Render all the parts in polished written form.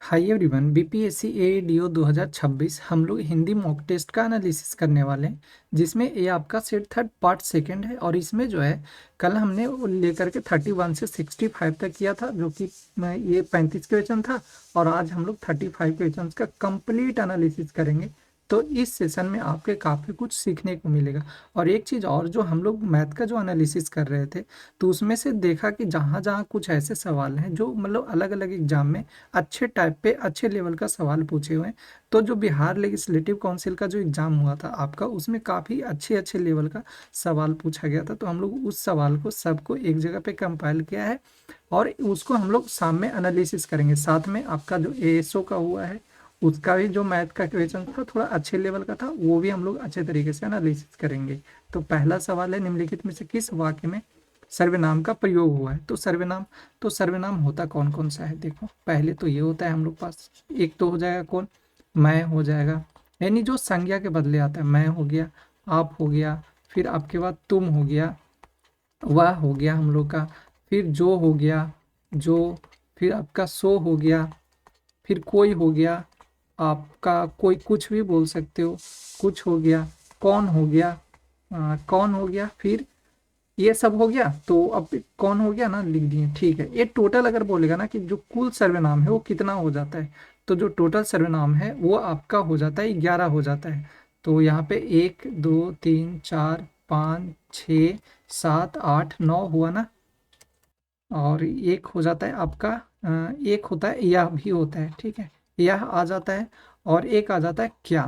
Hi everyone, BPSC ADO 2026 हम लोग Hindi mock test का एनालिसिस करने वाले हैं, जिसमें ये आपका सेट थर्ड पार्ट सेकंड है। और इसमें जो है कल हमने वो लेकर के 31 से 65 तक किया था, जो कि ये 35 क्वेश्चन था। और आज हम लोग 35 क्वेश्चन का कंप्लीट एनालिसिस करेंगे। तो इस सेशन में आपके काफ़ी कुछ सीखने को मिलेगा। और एक चीज़ और, जो हम लोग मैथ का जो एनालिसिस कर रहे थे, तो उसमें से देखा कि जहाँ जहाँ कुछ ऐसे सवाल हैं जो मतलब अलग अलग एग्जाम में अच्छे टाइप पे अच्छे लेवल का सवाल पूछे हुए हैं। तो जो बिहार लेजिस्लेटिव काउंसिल का जो एग्जाम हुआ था आपका, उसमें काफ़ी अच्छे अच्छे लेवल का सवाल पूछा गया था। तो हम लोग उस सवाल को सबको एक जगह पे कंपाइल किया है और उसको हम लोग शाम में एनालिसिस करेंगे। साथ में आपका जो एएसओ का हुआ है, उसका भी जो मैथ का क्वेश्चन था थोड़ा अच्छे लेवल का था, वो भी हम लोग अच्छे तरीके से एनालिसिस करेंगे। तो पहला सवाल है, निम्नलिखित में से किस वाक्य में सर्वनाम का प्रयोग हुआ है? तो सर्वनाम होता कौन कौन सा है? देखो, पहले तो ये होता है हम लोग पास, एक तो हो जाएगा कौन, मैं हो जाएगा, यानी जो संज्ञा के बदले आता है। मैं हो गया, आप हो गया, फिर आपके बाद तुम हो गया, वह हो गया हम लोग का, फिर जो हो गया, जो, फिर आपका सो हो गया, फिर कोई हो गया, आपका कोई कुछ भी बोल सकते हो, कुछ हो गया, कौन हो गया, कौन हो गया, फिर ये सब हो गया। तो अब कौन हो गया ना, लिख दिए, ठीक है। ये टोटल अगर बोलेगा ना कि जो कुल सर्वनाम है वो कितना हो जाता है, तो जो टोटल सर्वनाम है वो आपका हो जाता है 11 हो जाता है। तो यहाँ पे 1 2 3 4 5 6 7 8 9 हुआ ना। और एक हो जाता है आपका एक होता है यह भी होता है, ठीक है, यह आ जाता है। और एक आ जाता है क्या।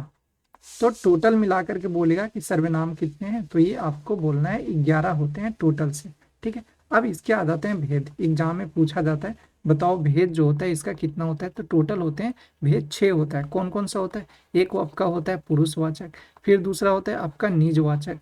तो टोटल मिला करके बोलेगा कि सर्वनाम कितने हैं, तो ये आपको बोलना है 11 होते हैं टोटल से, ठीक है। अब इसके आ जाते हैं भेद, एग्जाम में पूछा जाता है, बताओ भेद जो होता है इसका कितना होता है? तो टोटल होते हैं भेद 6 होता है। कौन कौन सा होता है? एक वो आपका होता है पुरुषवाचक, फिर दूसरा होता है आपका निजवाचक,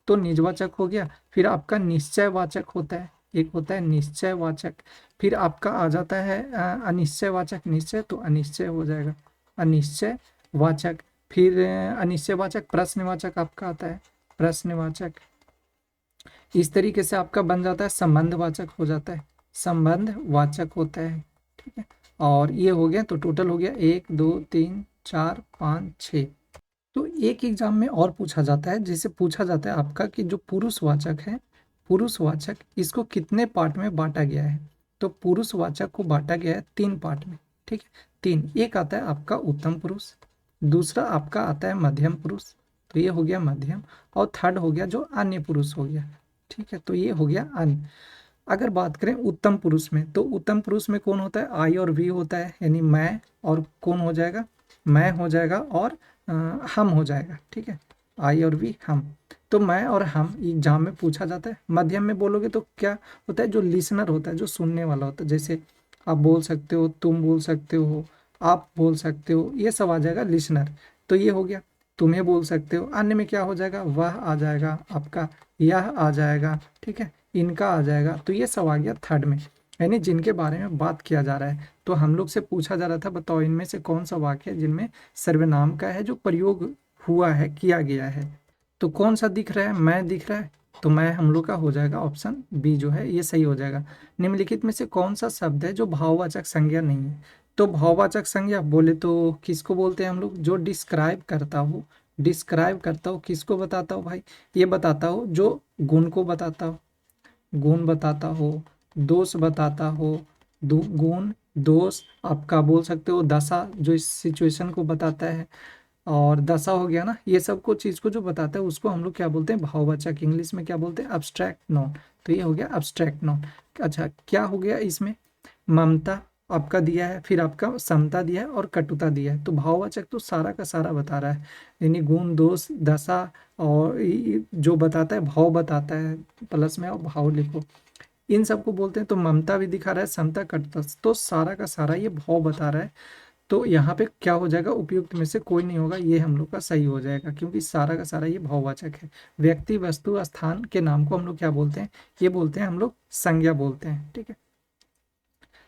तो निजवाचक हो गया। फिर आपका निश्चयवाचक होता है, एक होता है निश्चयवाचक। फिर आपका आ जाता है अनिश्चयवाचक, निश्चय तो अनिश्चय हो जाएगा, अनिश्चयवाचक। फिर अनिश्चयवाचक प्रश्नवाचक आपका आता है, प्रश्नवाचक। इस तरीके से आपका बन जाता है संबंधवाचक हो जाता है, संबंधवाचक होता है, ठीक है। और ये हो गया, तो टोटल हो गया 1 2 3 4 5 6। तो एक एग्जाम में और पूछा जाता है, जैसे पूछा जाता है आपका कि जो पुरुषवाचक है, पुरुषवाचक इसको कितने पार्ट में बांटा गया है? तो पुरुषवाचक को बांटा गया है 3 पार्ट में, ठीक है, 3। एक आता है आपका उत्तम पुरुष, दूसरा आपका आता है मध्यम पुरुष, तो ये हो गया मध्यम, और थर्ड हो गया जो अन्य पुरुष हो गया, ठीक है, तो ये हो गया अन्य। अगर बात करें उत्तम पुरुष में, तो उत्तम पुरुष में कौन होता है? आई और वी होता है, यानी मैं और कौन हो जाएगा? मैं हो जाएगा और हम हो जाएगा, ठीक है, आई और वी, हम। तो मैं और हम एग्जाम में पूछा जाता है। मध्यम में बोलोगे तो क्या होता है? जो लिसनर होता है, जो सुनने वाला होता है, जैसे आप बोल सकते हो, तुम बोल सकते हो, आप बोल सकते हो, ये सब आ जाएगा लिसनर। तो ये हो गया, तुम्हें बोल सकते हो। अन्य में क्या हो जाएगा? वह आ जाएगा आपका, यह आ जाएगा, ठीक है, इनका आ जाएगा। तो ये सब आ गया थर्ड में, यानी जिनके बारे में बात किया जा रहा है। तो हम लोग से पूछा जा रहा था, बताओ इनमें से कौन सा वाक्य है जिनमें सर्वनाम का है जो प्रयोग हुआ है, किया गया है? तो कौन सा दिख रहा है? मैं दिख रहा है, तो मैं हम लोग का हो जाएगा ऑप्शन बी, जो है ये सही हो जाएगा। निम्नलिखित में से कौन सा शब्द है जो भाववाचक संज्ञा नहीं है? तो भाववाचक संज्ञा बोले तो किसको बोलते हैं हम लोग? जो डिस्क्राइब करता हो, डिस्क्राइब करता हो, किसको बताता हो भाई? ये बताता हो जो गुण को बताता हो, गुण बताता हो, दोष बताता हो, गुण, दोष, आपका बोल सकते हो दशा, जो इस सिचुएशन को बताता है। और दशा हो गया ना, ये सब को चीज़ को जो बताता है उसको हम लोग क्या बोलते हैं? भाववाचक। इंग्लिश में क्या बोलते हैं? Abstract non. तो ये हो गया अब्स्ट्रैक्ट नॉन। अच्छा, क्या हो गया इसमें? ममता आपका दिया है, फिर आपका समता दिया है और कटुता दिया है। तो भाववाचक तो सारा का सारा बता रहा है, यानी गुण, दोष, दशा, और जो बताता है भाव बताता है, प्लस में और भाव लिखो, इन सबको बोलते हैं। तो ममता भी दिखा रहा है, समता, कटुता, तो सारा का सारा ये भाव बता रहा है। तो यहाँ पे क्या हो जाएगा? उपयुक्त में से कोई नहीं होगा, ये हम लोग का सही हो जाएगा, क्योंकि सारा का सारा ये भाववाचक है। व्यक्ति, वस्तु, स्थान के नाम को हम लोग क्या बोलते हैं? ये बोलते हैं हम लोग संज्ञा बोलते हैं, ठीक है।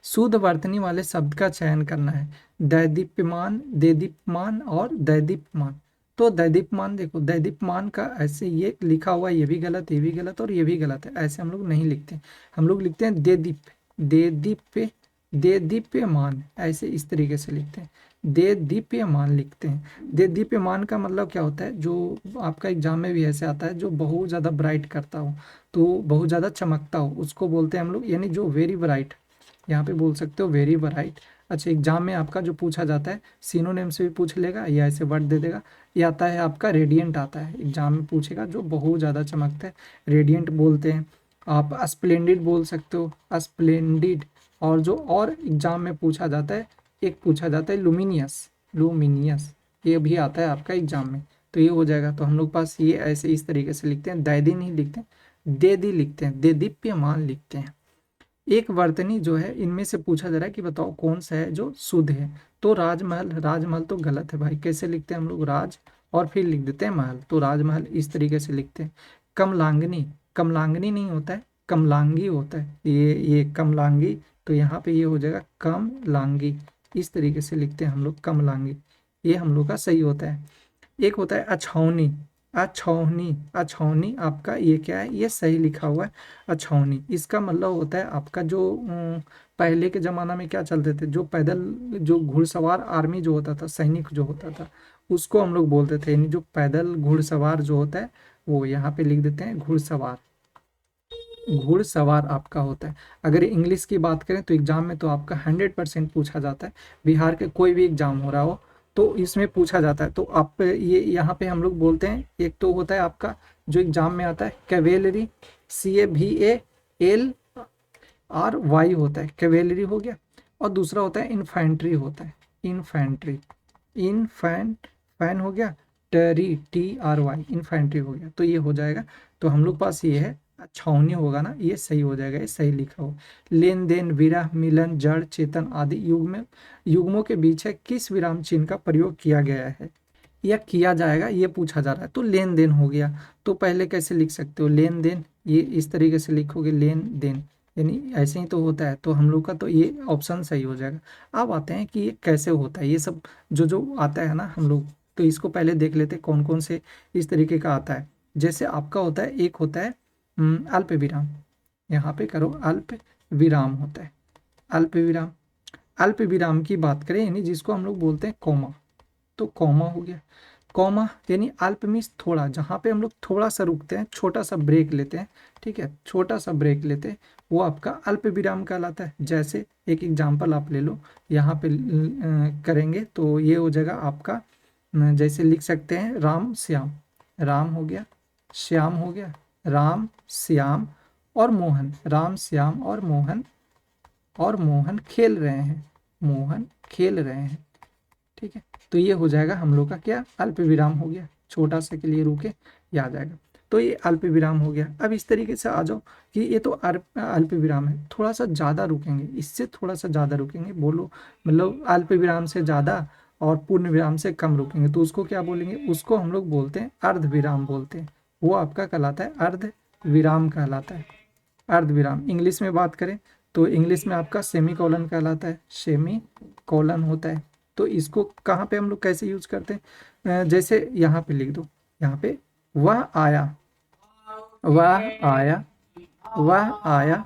शुद्ध वर्तनी वाले शब्द का चयन करना है। दैदीप्यमान, देदीप्यमान और दैदीप्यमान। तो दैदीप्यमान, देखो दैदीप्यमान का ऐसे ये लिखा हुआ, ये भी गलत, ये भी गलत और ये भी गलत है, ऐसे हम लोग नहीं लिखते। हम लोग लिखते हैं देदीप्य, देदीप्य दे दीप्यमान, ऐसे इस तरीके से लिखते हैं, दे दीप्यमान लिखते हैं। दे दीप्यमान का मतलब क्या होता है, जो आपका एग्जाम में भी ऐसे आता है, जो बहुत ज़्यादा ब्राइट करता हो, तो बहुत ज़्यादा चमकता हो, उसको बोलते हैं हम लोग, यानी जो वेरी ब्राइट, यहाँ पे बोल सकते हो वेरी ब्राइट। अच्छा, एग्जाम में आपका जो पूछा जाता है, सिनोनिम से भी पूछ लेगा या ऐसे वर्ड दे देगा। ये आता है आपका रेडियंट आता है, एग्जाम में पूछेगा जो बहुत ज़्यादा चमकता है, रेडियंट बोलते हैं। आप स्प्लेंडिड बोल सकते हो, स्प्लेंडिड। और जो और एग्जाम में पूछा जाता है, एक पूछा जाता है लुमिनियस, लुमिनियस, ये भी आता है आपका एग्जाम में। तो ये हो जाएगा। तो हम लोग पास ये ऐसे इस तरीके से लिखते हैं, दैदी नहीं लिखते हैं, दे दी लिखते हैं, दे दीप्यमान लिखते हैं। एक वर्तनी जो है, इनमें से पूछा जा रहा है कि बताओ कौन सा है जो शुद्ध है। तो राजमहल, राजमहल तो गलत है भाई। कैसे लिखते हैं हम लोग, राज और फिर लिख देते हैं महल, तो राजमहल इस तरीके से लिखते हैं। कमलांगनी, कमलांगनी नहीं होता है, कमलांगी होता है, ये कमलांगी। तो यहाँ पे ये हो जाएगा कमलांगी, इस तरीके से लिखते हैं हम लोग कमलांगी, ये हम लोग का सही होता है। एक होता है अछौनी, अछौनी, अछौनी आपका ये क्या है, ये सही लिखा हुआ है अछौनी। इसका मतलब होता है आपका जो पहले के ज़माना में क्या चलते थे, जो पैदल, जो घुड़सवार आर्मी जो होता था, सैनिक जो होता था, उसको हम लोग बोलते थे, यानी जो पैदल घुड़सवार जो होता है, वो यहाँ पे लिख देते हैं घुड़सवार, घुड़सवार आपका होता है। अगर इंग्लिश की बात करें तो एग्जाम में तो आपका 100% पूछा जाता है, बिहार के कोई भी एग्जाम हो रहा हो तो इसमें पूछा जाता है। तो आप ये यहाँ पे हम लोग बोलते हैं, एक तो होता है आपका जो एग्जाम में आता है कैवेलरी, CAVALRY होता है, कैवेलरी हो गया। और दूसरा होता है इन्फेंट्री होता है, इन्फेंट्री, फैन हो गया, TRY, इन्फेंट्री हो गया। तो ये हो जाएगा। तो हम लोग पास ये है छावनी होगा ना, ये सही हो जाएगा, ये सही लिखा हो। लेन देन, विरह, मिलन, जड़, चेतन आदि युग्मों के बीच है किस विराम चिन्ह का प्रयोग किया गया है या किया जाएगा, ये पूछा जा रहा है। तो लेन देन हो गया, तो पहले कैसे लिख सकते हो, लेन देन, ये इस तरीके से लिखोगे लेन देन, यानी ऐसे ही तो होता है। तो हम लोग का तो ये ऑप्शन सही हो जाएगा। अब आते हैं कि ये कैसे होता है, ये सब जो जो आता है ना हम लोग, तो इसको पहले देख लेते हैं कौन कौन से इस तरीके का आता है। जैसे आपका होता है, एक होता है अल्प विराम, यहाँ पे करो अल्प विराम होता है, अल्प विराम। अल्प विराम की बात करें, यानी जिसको हम लोग बोलते हैं कॉमा, तो कॉमा हो गया। कॉमा यानी अल्प मीन्स थोड़ा, जहाँ पे हम लोग थोड़ा सा रुकते हैं, छोटा सा ब्रेक लेते हैं, ठीक है, छोटा सा ब्रेक लेते हैं, वो आपका अल्प विराम कहलाता है। जैसे एक एग्जांपल आप ले लो, यहाँ पे करेंगे तो ये हो जाएगा आपका, जैसे लिख सकते हैं राम श्याम, राम हो गया, श्याम हो गया, राम श्याम और मोहन, राम श्याम और मोहन, और मोहन खेल रहे हैं, मोहन खेल रहे हैं, ठीक है। तो ये हो जाएगा हम लोग का क्या, अल्प विराम हो गया, छोटा सा के लिए रुके, ये आ जाएगा। तो ये अल्प विराम हो गया। अब इस तरीके से आ जाओ कि ये तो अल्प विराम है, थोड़ा सा ज़्यादा रुकेंगे, इससे थोड़ा सा ज़्यादा रुकेंगे, बोलो मतलब अल्प विराम से ज़्यादा और पूर्ण विराम से कम रुकेंगे, तो उसको क्या बोलेंगे, उसको हम लोग बोलते हैं अर्ध विराम बोलते हैं, वो आपका कहलाता है अर्ध विराम कहलाता है, अर्ध विराम। इंग्लिश में बात करें तो इंग्लिश में आपका सेमी कॉलन कहलाता है, सेमी कॉलन होता है। तो इसको कहाँ पे हम लोग कैसे यूज करते हैं, जैसे यहाँ पे लिख दो, यहाँ पे वह आया, वह आया, वह आया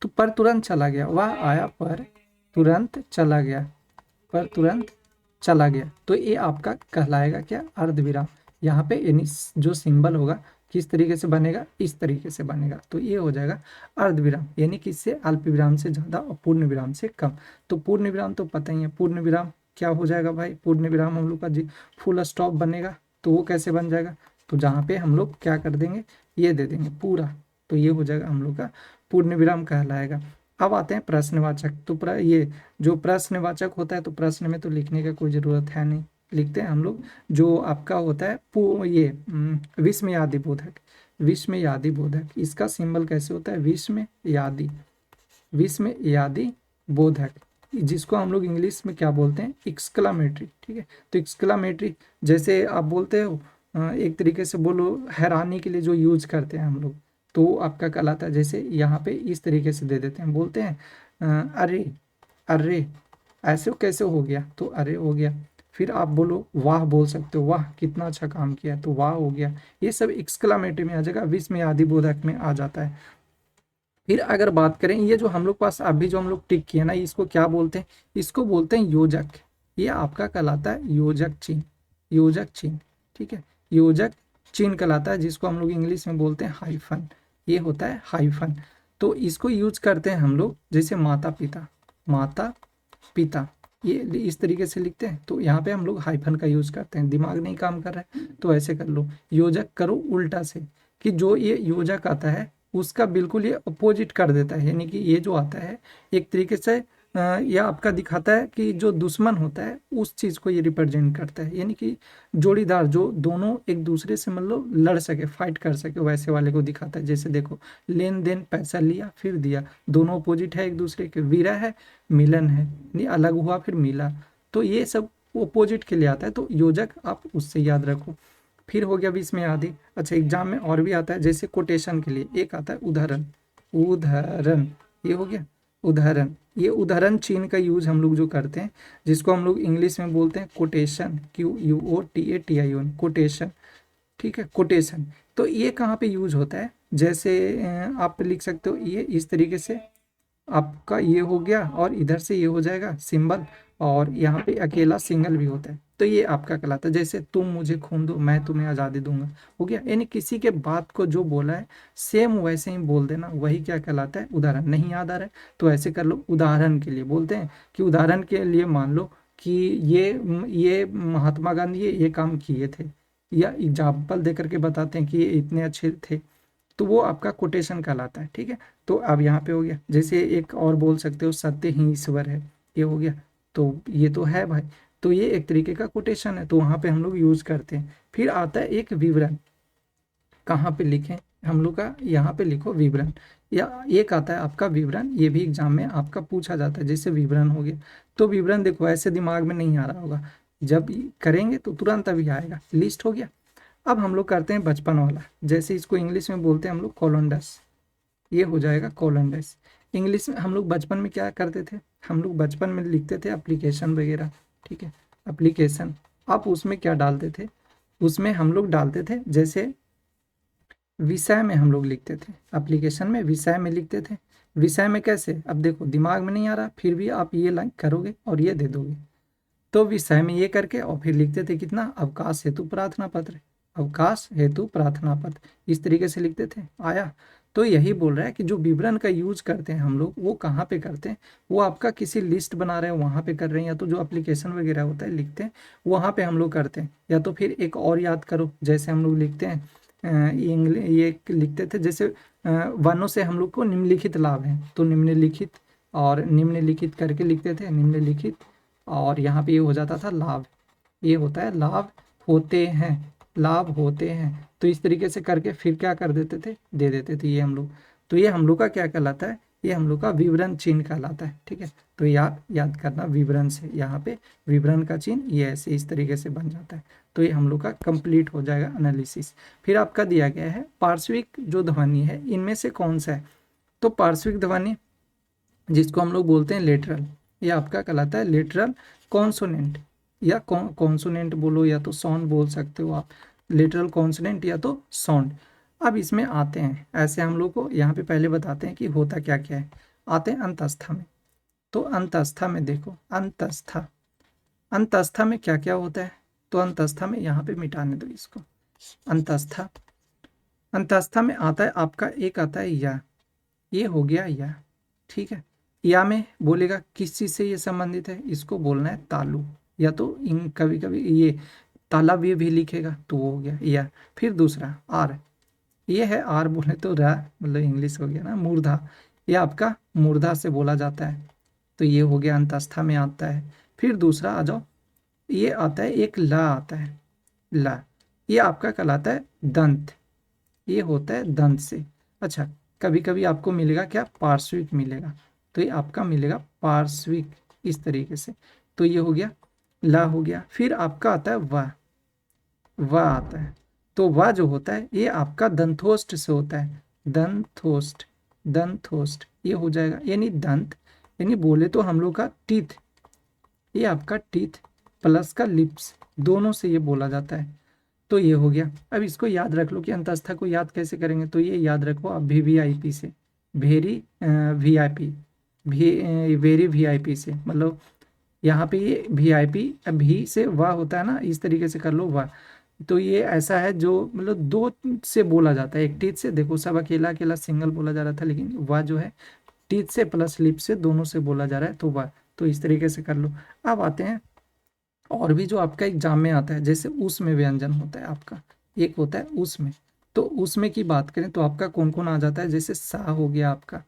तो पर तुरंत चला गया, वह आया पर तुरंत चला गया, पर तुरंत चला गया। तो ये आपका कहलाएगा क्या, अर्धविराम। यहाँ पे यानी जो सिंबल होगा किस तरीके से बनेगा, इस तरीके से बनेगा, तो ये हो जाएगा अर्धविराम, यानी किससे, अल्प विराम से ज़्यादा और पूर्ण विराम से कम। तो पूर्ण विराम तो पता ही है, पूर्ण विराम क्या हो जाएगा भाई, पूर्ण विराम हम लोग का जी फुल स्टॉप बनेगा। तो वो कैसे बन जाएगा, तो जहाँ पे हम लोग क्या कर देंगे, ये दे देंगे पूरा, तो ये हो जाएगा हम लोग का पूर्ण विराम कहलाएगा। अब आते हैं प्रश्नवाचक। तो ये जो प्रश्नवाचक होता है, तो प्रश्न में तो लिखने का कोई ज़रूरत है नहीं, लिखते हैं हम लोग। जो आपका होता है ये विस्मयादि बोधक, विस्मयादि बोधक, इसका सिंबल कैसे होता है, विस्मयादि, विस्मयादि बोधक, जिसको हम लोग इंग्लिश में क्या बोलते हैं, एक्सक्लामेटरी, ठीक है। तो एक्सक्लामेटरी जैसे आप बोलते हो, एक तरीके से बोलो हैरानी के लिए जो यूज करते हैं हम लोग, तो आपका कहलाता है। जैसे यहाँ पे इस तरीके से दे देते हैं, बोलते हैं अरे, अरे ऐसे कैसे हो गया, तो अरे हो गया। फिर आप बोलो वाह बोल सकते हो, वाह कितना अच्छा काम किया, तो वाह हो गया। ये सब एक्सक्लामेटरी में आ जाएगा, विस्मयादि बोधक में आ जाता है। फिर अगर बात करें, ये जो हम लोग पास अभी जो हम लोग टिक किए ना, इसको क्या बोलते हैं? इसको बोलते हैं योजक। ये आपका कहलाता है योजक चिन्ह, योजक चिन्ह, ठीक है। योजक चिन्ह कहलाता है, जिसको हम लोग इंग्लिश में बोलते हैं हाइफन। ये होता है हाइफन। तो इसको यूज करते हैं हम लोग, जैसे माता पिता, माता पिता, ये इस तरीके से लिखते हैं, तो यहाँ पे हम लोग हाइफन का यूज करते हैं। दिमाग नहीं काम कर रहा है तो ऐसे कर लो। योजक करो उल्टा से, कि जो ये योजक आता है उसका बिल्कुल ये अपोजिट कर देता है, यानी कि ये जो आता है एक तरीके से यह आपका दिखाता है कि जो दुश्मन होता है उस चीज को ये रिप्रेजेंट करता है, यानी कि जोड़ीदार जो दोनों एक दूसरे से मतलब लड़ सके, फाइट कर सके, वैसे वाले को दिखाता है। जैसे देखो, लेन देन, पैसा लिया फिर दिया, दोनों अपोजिट है एक दूसरे के, विरह है मिलन है, नहीं अलग हुआ फिर मिला, तो ये सब अपोजिट के लिए आता है। तो योजक आप उससे याद रखो। फिर हो गया 20 में आधी। अच्छा, एग्जाम में और भी आता है, जैसे कोटेशन के लिए एक आता है उदाहरण, उदाहरण, ये हो गया उदाहरण। ये उदाहरण चिन्ह का यूज हम लोग जो करते हैं, जिसको हम लोग इंग्लिश में बोलते हैं कोटेशन, QUOTATION, कोटेशन, ठीक है, कोटेशन। तो ये कहाँ पे यूज होता है? जैसे आप लिख सकते हो ये इस तरीके से, आपका ये हो गया और इधर से ये हो जाएगा सिंबल, और यहाँ पे अकेला सिंगल भी होता है, तो ये आपका कहलाता है। जैसे तुम मुझे खून दो मैं तुम्हें आज़ादी दूंगा, हो गया। यानी किसी के बात को जो बोला है सेम वैसे ही बोल देना, वही क्या कहलाता है? उदाहरण। नहीं याद आ रहा है तो ऐसे कर लो। उदाहरण के लिए बोलते हैं कि उदाहरण के लिए मान लो कि ये महात्मा गांधी ये काम किए थे, या एग्जाम्पल दे करके बताते हैं कि ये इतने अच्छे थे, तो वो आपका कोटेशन कहलाता है, ठीक है। तो अब यहाँ पे हो गया। जैसे एक और बोल सकते हो, सत्य ही ईश्वर है, ये हो गया। तो ये तो है भाई, तो ये एक तरीके का कोटेशन है, तो वहाँ पे हम लोग यूज करते हैं। फिर आता है एक विवरण, कहाँ पे लिखें हम लोग का? यहाँ पे लिखो विवरण, या एक आता है आपका विवरण, ये भी एग्जाम में आपका पूछा जाता है। जैसे विवरण हो गया, तो विवरण देखो ऐसे दिमाग में नहीं आ रहा होगा, जब करेंगे तो तुरंत अभी आएगा। लिस्ट हो गया। अब हम लोग करते हैं बचपन वाला, जैसे इसको इंग्लिश में बोलते हैं हम लोग कोलोंडस, ये हो जाएगा कोलोंडस। इंग्लिश में हम लोग बचपन में क्या करते थे? हम लोग बचपन में लिखते थे एप्लीकेशन वगैरह, ठीक है, एप्लीकेशन। आप उसमें क्या डालते थे? उसमें हम लोग डालते थे, जैसे विषय में हम लोग लिखते थे, एप्लीकेशन में विषय में लिखते थे। विषय में कैसे? अब देखो दिमाग में नहीं आ रहा, फिर भी आप ये लाइन करोगे और ये दे दोगे, तो विषय में ये करके और फिर लिखते थे कितना? अवकाश हेतु प्रार्थना पत्र, अवकाश हेतु प्रार्थना पत्र, इस तरीके से लिखते थे। आया? तो यही बोल रहा है कि जो विवरण का यूज करते हैं हम लोग, वो कहाँ पे करते हैं? वो आपका किसी लिस्ट बना रहे हैं वहाँ पे कर रहे हैं, या तो जो एप्लीकेशन वगैरह होता है लिखते हैं वहाँ पे हम लोग करते हैं। या तो फिर एक और याद करो, जैसे हम लोग लिखते हैं ये लिखते थे, जैसे वनों से हम लोग को निम्नलिखित लाभ हैं, तो निम्नलिखित और निम्नलिखित करके लिखते थे, निम्नलिखित, और यहाँ पे ये हो जाता था लाभ, ये होता है लाभ होते हैं, लाभ होते हैं। तो इस तरीके से करके फिर क्या कर देते थे? दे देते थे ये हम लोग। तो ये हम लोग का क्या कहलाता है? ये हम लोग का विवरण चिन्ह कहलाता है, ठीक है। तो याद करना, विवरण से यहाँ पे विवरण का चिन्ह ये ऐसे इस तरीके से बन जाता है। तो ये हम लोग का कंप्लीट हो जाएगा एनालिसिस। फिर आपका दिया गया है पार्श्विक जो ध्वनि है इनमें से कौन सा है? तो पार्श्विक ध्वनि जिसको हम लोग बोलते हैं लेटरल, ये आपका कहलाता है लेटरल कॉन्सोनेंट, या कॉन्सोनेंट बोलो या तो साउंड बोल सकते हो आप, लेटरल कॉन्सोनेंट या तो साउंड। अब इसमें आते हैं, ऐसे हम लोग को यहाँ पे पहले बताते हैं कि होता क्या क्या है। आते हैं अंतस्था में। तो अंतस्था में देखो, अंतस्था, अंतस्था में क्या क्या होता है? तो अंतस्था में यहाँ पे मिटाने दो इसको। अंतस्था, अंतस्था में आता है आपका, एक आता है या, ये हो गया या, ठीक है। या में बोलेगा किस चीज से ये संबंधित है, इसको बोलना है तालु, या तो इन कभी कभी ये तालब ये भी लिखेगा, तो वो हो गया या। फिर दूसरा आर, ये है आर बोले तो रा, मतलब इंग्लिश हो गया ना, मूर्धा, ये आपका मूर्धा से बोला जाता है, तो ये हो गया अंतस्था में आता है। फिर दूसरा आ जाओ, ये आता है एक ला आता है, ला, ये आपका कहलाता है दंत, ये होता है दंत से। अच्छा, कभी कभी आपको मिलेगा क्या? पार्श्विक मिलेगा, तो ये आपका मिलेगा पार्श्विक, इस तरीके से। तो ये हो गया ला हो गया। फिर आपका आता है वा आता है। तो वा जो होता है ये आपका दंथोष्ट से होता है, दंथोष्ट, दंथोष्ट, ये हो जाएगा, यानी दंत, यानी बोले तो हम लोग का टीथ, ये आपका टीथ प्लस का लिप्स, दोनों से ये बोला जाता है। तो ये हो गया। अब इसको याद रख लो कि अंतस्था को याद कैसे करेंगे, तो ये याद रखो आप वीवीआईपी से, वेरी वीआईपी, वेरी वीआईपी से, मतलब यहाँ पे ये वीआईपी, भी से वाह होता है ना, इस तरीके से कर लो वाह। तो ये ऐसा है जो मतलब दो से बोला जाता है, एक टीथ से, देखो सब अकेला अकेला सिंगल बोला जा रहा था, लेकिन वाह जो है टीथ से प्लस लिप से दोनों से बोला जा रहा है, तो वाह। तो इस तरीके से कर लो। अब आते हैं और भी जो आपका एग्जाम में आता है, जैसे उसमें व्यंजन होता है आपका, एक होता है उसमें। तो उसमें की बात करें तो आपका कौन कौन आ जाता है, जैसे सा हो गया आपका,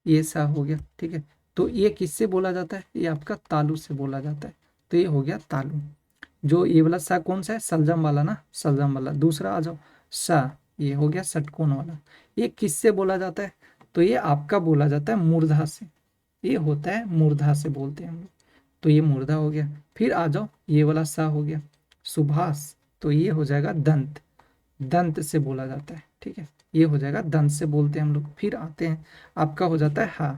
ये सा हो गया, ठीक है। तो ये किससे बोला जाता है, ये आपका तालु से बोला जाता है। तो ये हो गया तालु। जो ये वाला सा कौन सा है, सलजम वाला ना, सलजम वाला। दूसरा आ जाओ सा, ये हो गया षटकोण वाला। ये किससे बोला जाता है, तो ये आपका बोला जाता है मूर्धा से। ये होता है मूर्धा से बोलते हैं हम लोग। तो ये मूर्धा हो गया। फिर आ जाओ ये वाला सा हो गया सुभाष, तो ये हो जाएगा दंत, दंत से बोला जाता है, ठीक है। ये हो जाएगा दंत से बोलते हैं हम लोग। फिर आते हैं आपका हो जाता है हा।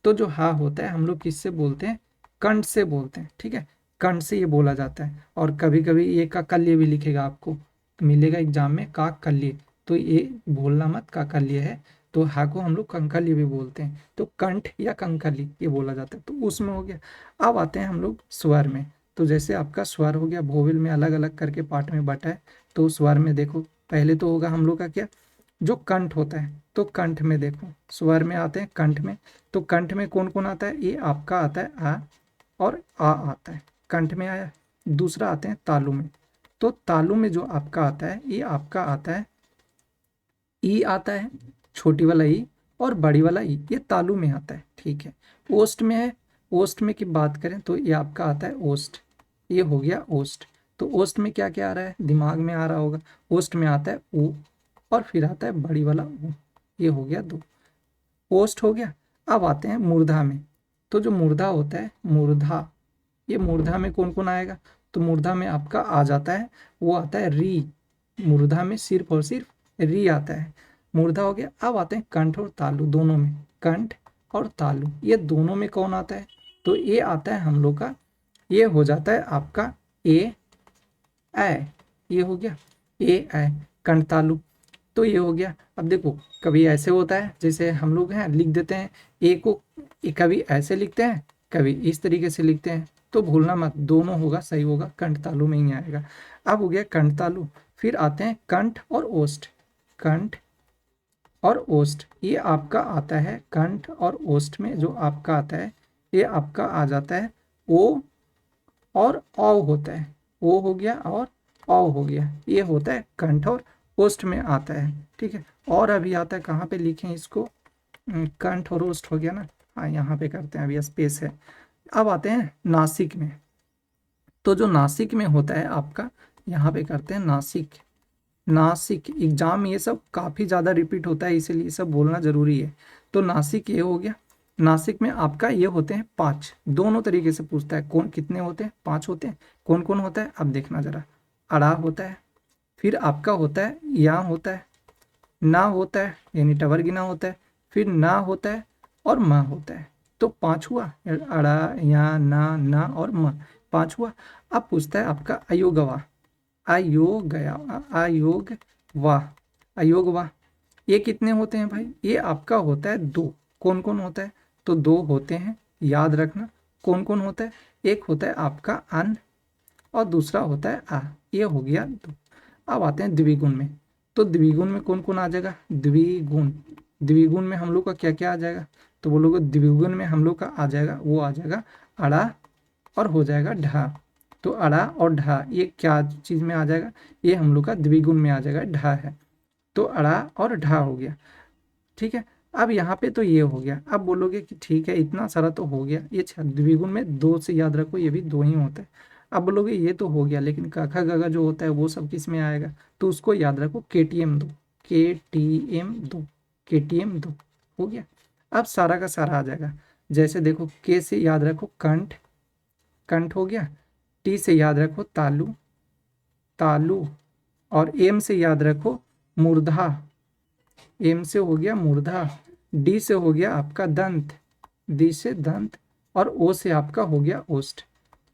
तो जो हा होता है हम लोग किससे बोलते हैं, कंठ से बोलते हैं, ठीक है। कंठ से ये बोला जाता है। और कभी कभी ये काकल्य भी लिखेगा आपको, तो मिलेगा एग्जाम में काकल्य, तो ये भूलना मत, काकल्य है। तो हा को हम लोग कंकल्य भी बोलते हैं। तो कंठ या कंकल्य ये बोला जाता है, तो उसमें हो गया। अब आते हैं हम लोग स्वर में। तो जैसे आपका स्वर हो गया, वोवेल में अलग अलग करके पार्ट में बटा है। तो स्वर में देखो, पहले तो होगा हम लोग का क्या, जो कंठ होता है। तो कंठ में देखो, स्वर में आते हैं कंठ में। तो कंठ में कौन कौन आता है, ये आपका आता है आ और आ आता है, कंठ में आया। दूसरा आते हैं तालु में। तो तालु में जो आपका आता है, ये आपका आता है ई आता है, छोटी वाला ई और बड़ी वाला ई, ये तालु में आता है, ठीक है। ओष्ठ में है, ओष्ठ में की बात करें तो ये आपका आता है ओष्ठ, ये हो गया ओष्ठ। तो ओष्ठ में क्या क्या आ रहा है, दिमाग में आ रहा होगा। ओष्ठ में आता है ऊ और फिर आता है बड़ी वाला ऊ, ये हो गया दो, ओष्ठ हो गया। अब आते हैं मूर्धा में। तो जो मूर्धा होता है, मूर्धा, ये मूर्धा में कौन कौन आएगा, तो मूर्धा में आपका आ जाता है, वो आता है री। मूर्धा में सिर्फ और सिर्फ री आता है, मूर्धा हो गया। अब आते हैं कंठ और तालु दोनों में, कंठ और तालु ये दोनों में कौन आता है, तो ये आता है हम लोग का, ये हो जाता है आपका ए ऐ, ये हो गया ए ऐ, कंठ तालु। तो ये हो गया। अब देखो कभी ऐसे होता है, जैसे हम लोग हैं लिख देते हैं ए को, कभी ऐसे लिखते हैं, कभी इस तरीके से लिखते हैं। तो भूलना मत, दोनों होगा, सही होगा, कंठ तालु में ही आएगा। अब हो गया कंठ तालु। फिर आते हैं कंठ और ओष्ठ, कंठ और ओष्ठ ये आपका आता है, कंठ और ओष्ठ में जो आपका आता है, ये आपका आ जाता है ओ और औ होता है, ओ हो गया और औ हो गया, ये होता है कंठ और ओष्ठ में आता है, ठीक है। और अभी आता है, कहाँ पे लिखें इसको, कंठ और ओष्ठ हो गया ना, हाँ यहाँ पे करते हैं, अभी स्पेस है। अब आते हैं नासिक में। तो जो नासिक में होता है आपका, यहाँ पे करते हैं नासिक। नासिक एग्जाम में ये सब काफ़ी ज़्यादा रिपीट होता है, इसीलिए सब बोलना ज़रूरी है। तो नासिक ये हो गया। नासिक में आपका ये होते हैं पांच, दोनों तरीके से पूछता है, कौन कितने होते हैं, पांच होते हैं। कौन कौन होता है अब देखना जरा, अड़ा होता है, फिर आपका होता है या होता है, ना होता है यानी टवर्गिना होता है, फिर ना होता है और माँ होता है। तो पांच हुआ, अड़ा या ना और म, पांच हुआ। अब पूछता है आपका अयोगवा, अयोग गया, अयोग वाह, अयोग वाह, ये कितने होते हैं भाई, ये आपका होता है दो। कौन कौन होता है, तो दो होते हैं, याद रखना। कौन कौन होता है, एक होता है आपका अन और दूसरा होता है आ, ये हो गया दो। अब आते हैं द्विगुण में। तो द्विगुण में कौन कौन आ जाएगा, द्विगुण, द्विगुण में हम लोग का क्या क्या आ जाएगा, तो बोलोगे द्विगुण में हम लोग का आ जाएगा, वो आ जाएगा अड़ा और हो जाएगा ढा। तो अड़ा और ढा ये क्या चीज़ में आ जाएगा, ये हम लोग का द्विगुण में आ जाएगा, ढा है। तो अड़ा और ढा हो गया, ठीक है। अब यहाँ पे तो ये हो गया। अब बोलोगे कि ठीक है इतना सारा तो हो गया, ये द्विगुण में दो से याद रखो, ये भी दो ही होता है। अब बोलोगे ये तो हो गया, लेकिन काखा गागा जो होता है वो सब किस में आएगा, तो उसको याद रखो केटीएम दो, केटीएम दो, केटीएम दो हो गया। अब सारा का सारा आ जाएगा। जैसे देखो के से याद रखो कंठ, कंठ हो गया। टी से याद रखो तालु, तालु। और एम से याद रखो मूर्धा, एम से हो गया मूर्धा। डी से हो गया आपका दंत, डी से दंत। और ओ से आपका हो गया ओष्ठ।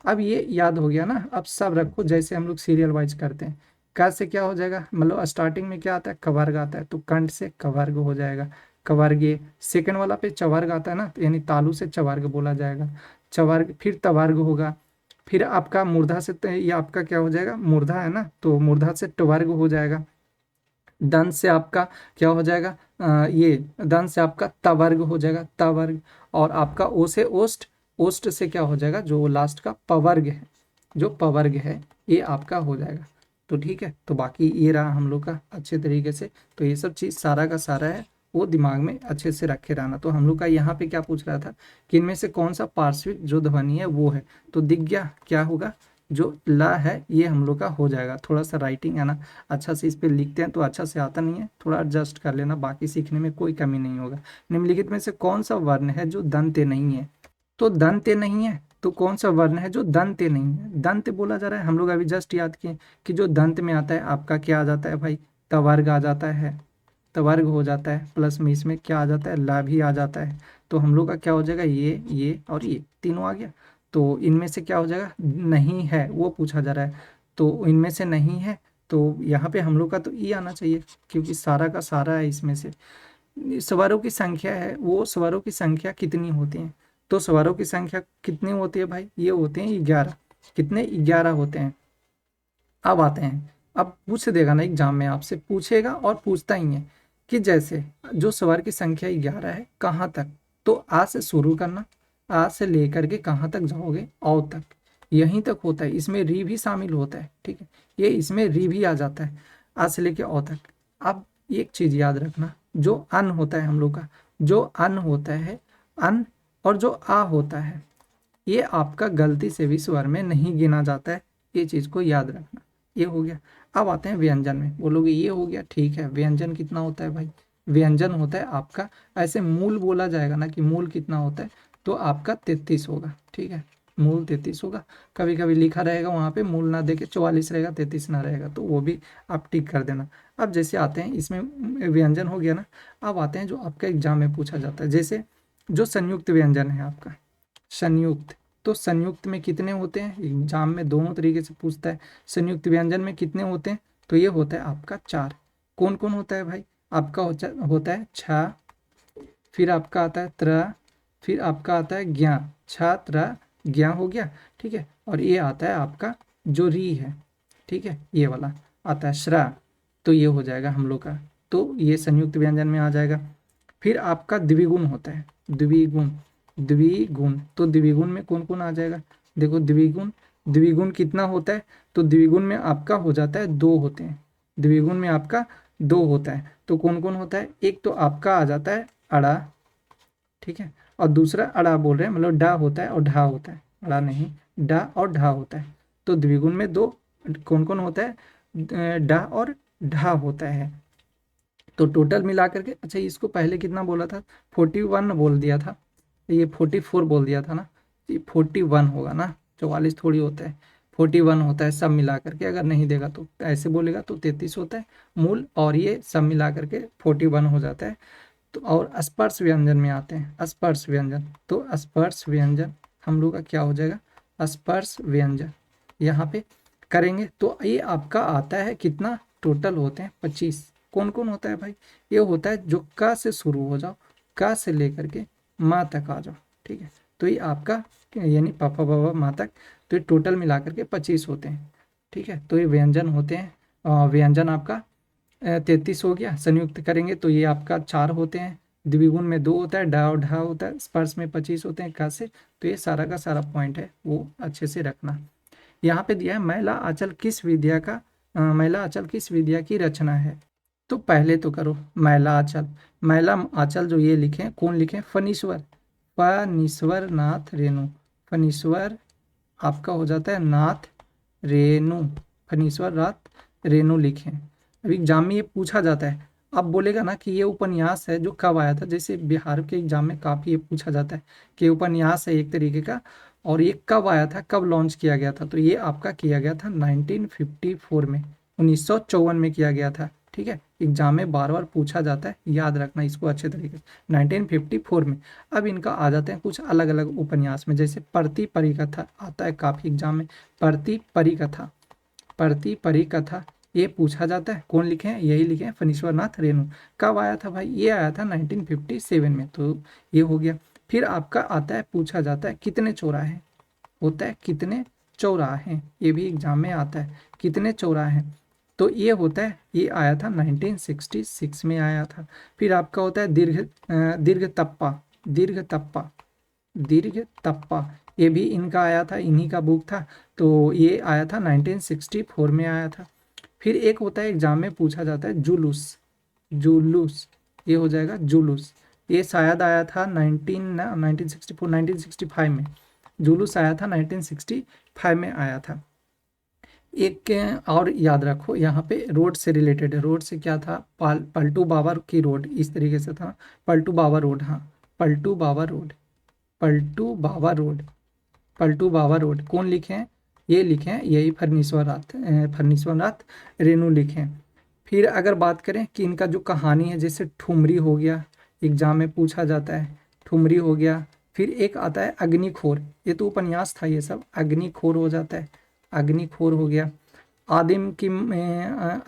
अब ये याद हो गया ना, अब सब रखो जैसे हम लोग सीरियल वाइज करते हैं। क से क्या हो जाएगा, मतलब स्टार्टिंग में क्या आता है, कवर्ग आता है, तो कंठ से कवर्ग हो जाएगा। कवर्गे। सेकंड वाला पे चवर्ग आता है ना, तो यानी तालु से चवर्ग बोला जाएगा, चवर्ग। फिर तवर्ग होगा, फिर आपका मूर्धा से ये आपका क्या हो जाएगा, मूर्धा है ना, तो मूर्धा से टवर्ग हो जाएगा। दंत से आपका क्या हो जाएगा, ये दंत से आपका तवर्ग हो जाएगा, तवर्ग। और आपका ओ से ओष्ठ, ओष्ठ से क्या हो जाएगा, जो लास्ट का पवर्ग है, जो पवर्ग है ये आपका हो जाएगा। तो ठीक है, तो बाकी ये रहा हम लोग का अच्छे तरीके से। तो ये सब चीज़ सारा का सारा है वो दिमाग में अच्छे से रखे रहना। तो हम लोग का यहाँ पे क्या पूछ रहा था कि इनमें से कौन सा पार्श्विक जो ध्वनि है वो है, तो दिख गया क्या होगा, जो ला है ये हम लोग का हो जाएगा। थोड़ा सा राइटिंग है ना अच्छा से इस पे लिखते हैं तो अच्छा से आता नहीं है, थोड़ा एडजस्ट कर लेना, बाकी सीखने में कोई कमी नहीं होगा। निम्नलिखित में से कौन सा वर्ण है जो दंते नहीं है, तो दंते नहीं है, तो कौन सा वर्ण है जो दंते नहीं है, दंत बोला जा रहा है। हम लोग अभी जस्ट याद किए कि जो दंत में आता है आपका क्या आ जाता है भाई, तवर्ग आ जाता है, तवर्ग हो जाता है, प्लस में इसमें क्या आ जाता है, ला भी आ जाता है। तो हम लोग का क्या हो जाएगा, ये और ये तीनों आ गया। तो इनमें से क्या हो जाएगा, नहीं है वो पूछा जा रहा है, तो इनमें से नहीं है, तो यहाँ पे हम लोग का तो ई आना चाहिए, क्योंकि सारा का सारा है इसमें से। स्वरों की संख्या है, वो स्वरों की संख्या कितनी होती है, तो स्वरों की संख्या कितनी होती है भाई, ये होते हैं 11। कितने, 11 होते हैं। अब आते हैं, अब पूछ देगा ना एग्जाम में, आपसे पूछेगा और पूछता ही है कि जैसे जो स्वर की संख्या 11 है कहाँ तक, तो आ से शुरू करना, आ से लेकर के कहाँ तक जाओगे, औ तक, यहीं तक होता है। इसमें री भी शामिल होता है, ठीक है, ये इसमें री भी आ जाता है, आ से लेके औ तक। अब एक चीज याद रखना, जो अन होता है हम लोग का, जो अन होता है, अन और जो आ होता है, ये आपका गलती से भी स्वर में नहीं गिना जाता है, ये चीज़ को याद रखना। ये हो गया। अब आते हैं व्यंजन में, बोलोगे ये हो गया, ठीक है, व्यंजन कितना होता है भाई, व्यंजन होता है आपका, ऐसे मूल बोला जाएगा ना कि मूल कितना होता है, तो आपका 33 होगा, ठीक है, मूल 33 होगा। कभी कभी लिखा रहेगा वहाँ पे मूल ना देके 44 रहेगा, 33 ना रहेगा, तो वो भी आप टिक कर देना। अब जैसे आते हैं इसमें व्यंजन हो गया ना, अब आते हैं जो आपका एग्जाम में पूछा जाता है, जैसे जो संयुक्त व्यंजन है आपका, संयुक्त, तो संयुक्त में कितने होते हैं, एग्जाम में दोनों तरीके से पूछता है। संयुक्त व्यंजन में कितने होते हैं, तो ये होता है आपका 4। कौन कौन होता है भाई, आपका होता है छ, फिर आपका आता है त्र, फिर आपका आता है ज्ञा, छ त्र ज्ञा हो गया, ठीक है। और ये आता है आपका जो री है, ठीक है, ये वाला आता है श्रा, तो ये हो जाएगा हम लोग का, तो ये संयुक्त व्यंजन में आ जाएगा। फिर आपका द्विगुण होता है, द्विगुण, द्विगुण, तो द्विगुण में कौन कौन आ जाएगा, देखो द्विगुण, द्विगुण कितना होता है, तो द्विगुण में आपका हो जाता है 2 होते हैं, द्विगुण में आपका 2 होता है। तो कौन कौन होता है, एक तो आपका आ जाता है अड़ा, ठीक है, और दूसरा अड़ा बोल रहे हैं, मतलब डा होता है और ढा होता है, अड़ा नहीं, डा और ढा होता है। तो द्विगुण में 2 कौन कौन होता है, डा और ढा होता है। तो टोटल मिला करके, अच्छा इसको पहले कितना बोला था, 41 बोल दिया था, ये 44 बोल दिया था ना, ये 41 होगा ना, 44 थोड़ी होता है, 41 होता है सब मिला करके। अगर नहीं देगा तो ऐसे बोलेगा तो 33 होता है मूल, और ये सब मिला करके 41 हो जाता है। तो और स्पर्श व्यंजन में आते हैं, स्पर्श व्यंजन, तो स्पर्श व्यंजन हम लोग का क्या हो जाएगा, स्पर्श व्यंजन यहाँ पे करेंगे तो ये आपका आता है कितना, टोटल होते हैं 25। कौन कौन होता है भाई, ये होता है जो का से शुरू हो जाओ, का से लेकर के माँ तक आ जाओ, ठीक है, तो ये आपका यानी पापा बाबा माँ तक, तो ये टोटल मिला करके 25 होते हैं, ठीक है। तो ये व्यंजन होते हैं, व्यंजन आपका 33 हो गया। संयुक्त करेंगे तो ये आपका 4 होते हैं, द्विगुण में 2 होता है, डा और ढा होता है, स्पर्श में 25 होते हैं का से। तो ये सारा का सारा पॉइंट है वो अच्छे से रखना। यहाँ पे दिया है मैला आंचल किस विद्या का, मैला आंचल किस विद्या की रचना है, तो पहले तो करो मैला आंचल, मैला आंचल जो ये लिखे कौन लिखे, फनीश्वर, फनीश्वर नाथ रेणु, फनीश्वर आपका हो जाता है नाथ रेणु, फनीश्वर नाथ रेणु लिखे। अभी एग्जाम में ये पूछा जाता है, अब बोलेगा ना कि ये उपन्यास है जो कब आया था, जैसे बिहार के एग्जाम में काफ़ी ये पूछा जाता है कि उपन्यास है एक तरीके का, और ये कब आया था, कब लॉन्च किया गया था, तो ये आपका किया गया था 1954 में, 1954 में किया गया था, ठीक है। एग्जाम में बार बार पूछा जाता है, याद रखना इसको अच्छे तरीके से, 1954 में। अब इनका आ जाते हैं कुछ अलग अलग उपन्यास में, जैसे परती परिकथा आता है काफ़ी एग्जाम में, परती परिकथा, परती परिकथा ये पूछा जाता है। कौन लिखे हैं? यही लिखे हैं, फणीश्वर नाथ रेणु। कब आया था भाई? ये आया था 1957 में। तो ये हो गया। फिर आपका आता है, पूछा जाता है कितने चौराहे होता है, कितने चौराहे, ये भी एग्जाम में आता है, कितने चौराहे। तो ये होता है, ये आया था 1966 में आया था। फिर आपका होता है दीर्घ तप्पा, दीर्घ तप्पा, दीर्घ तप्पा, ये भी इनका आया था, इन्हीं का बुक था। तो ये आया था 1964 में आया था। फिर एक होता है, एग्जाम में पूछा जाता है जुलूस, जुलूस, ये हो जाएगा जुलूस। ये शायद आया था 1964 1965 में। जुलूस आया था 1965 में आया था। एक और याद रखो, यहाँ पे रोड से रिलेटेड है। रोड से क्या था? पलटू बाबा की रोड, इस तरीके से था। पलटू बाबा रोड, हाँ, पलटू बाबा रोड, पलटू बाबा रोड, पलटू बाबा रोड कौन लिखे हैं? ये लिखे हैं, यही फर्नीश्वर नाथ रेणु लिखे हैं। फिर अगर बात करें कि इनका जो कहानी है, जैसे ठुमरी हो गया, एग्जाम में पूछा जाता है, ठुमरी हो गया। फिर एक आता है अग्निखोर, ये तो उपन्यास था, ये सब अग्निखोर हो जाता है, अग्निखोर हो गया। आदिम की